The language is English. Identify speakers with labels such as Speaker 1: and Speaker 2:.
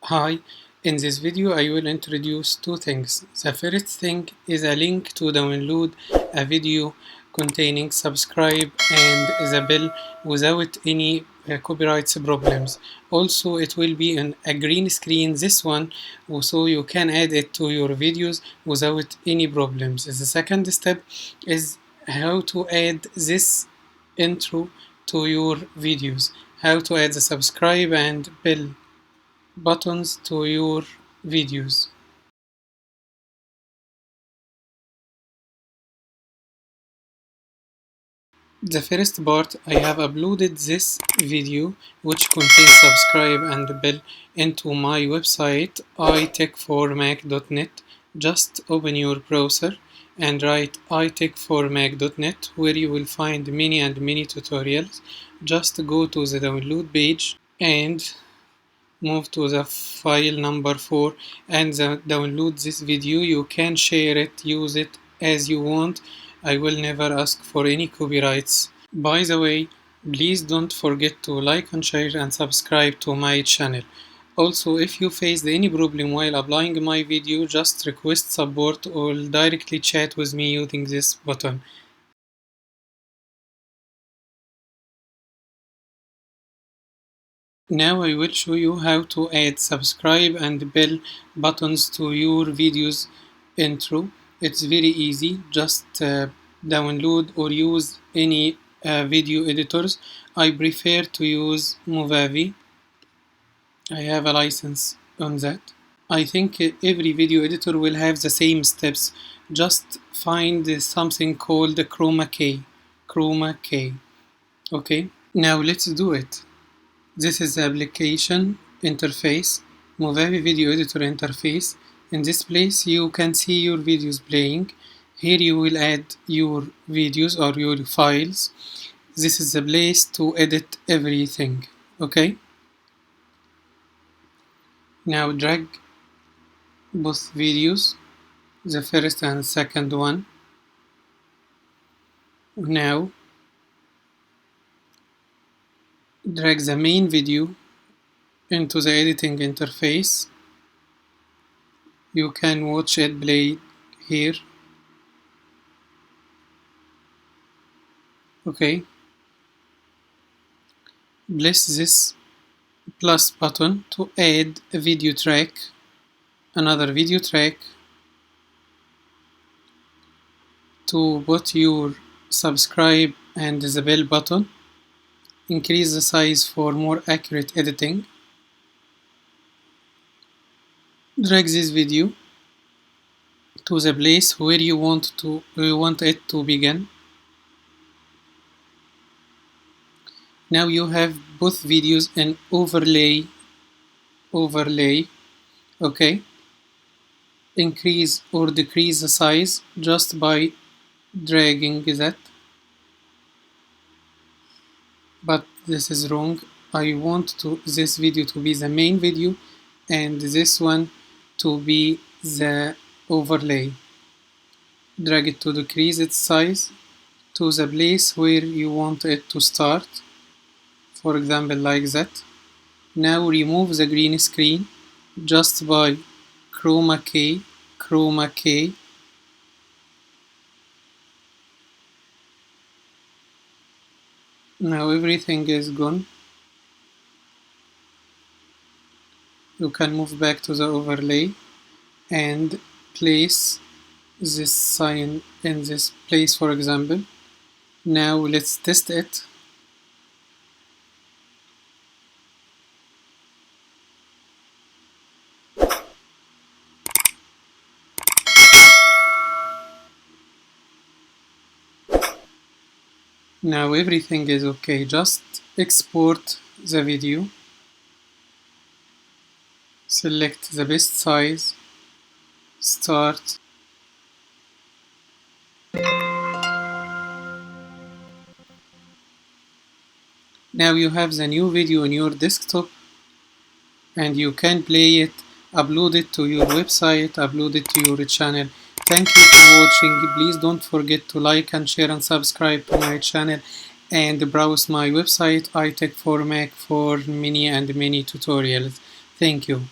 Speaker 1: Hi, in this video I will introduce two things. The first thing is a link to download a video containing subscribe and the bell without any copyright problems. Also, it will be in a green screen, this one, so you can add it to your videos without any problems. The second step is how to add this intro to your videos, how to add the subscribe and bell buttons to your videos. The first part, I have uploaded this video which contains subscribe and bell into my website itechformac.net. Just open your browser and write itechformac.net where you will find many tutorials. Just go to the download page and move to the file number 4 and download this video. You can share it, use it as you want. I will never ask for any copyrights. By the way, please don't forget to like and share and subscribe to my channel. Also, if you faced any problem while applying my video, just request support or directly chat with me using this button. Now I will show you how to add subscribe and bell buttons to your videos intro. It's very easy. Just download or use any video editors. I prefer to use Movavi. I have a license on that. I think every video editor will have the same steps. Just find something called Chroma Key. Chroma Key. Okay, now let's do it. This is the application interface, Movavi Video Editor interface. In this place you can see your videos playing. Here you will add your videos or your files. This is the place to edit everything. Okay? Now drag both videos, the first and second one. Now drag the main video into the editing interface. You can watch it play here. Okay. Place this plus button to add a video track, another video track, to put your subscribe and the bell button. Increase the size for more accurate editing. Drag this video to the place where you want it to begin. Now you have both videos in overlay. Okay. Increase or decrease the size just by dragging that. But this is wrong. I want this video to be the main video and this one to be the overlay. Drag it to decrease its size to the place where you want it to start, for example like that. Now remove the green screen just by Chroma Key. Now everything is gone. You can move back to the overlay and place this sign in this place, for example. Now let's test it. Now everything is okay. Just export the video. Select the best size. Start. Now you have the new video on your desktop and you can play it, upload it to your website, upload it to your channel. Thank you for watching. Please don't forget to like and share and subscribe to my channel and browse my website itech4mac for many tutorials. Thank you.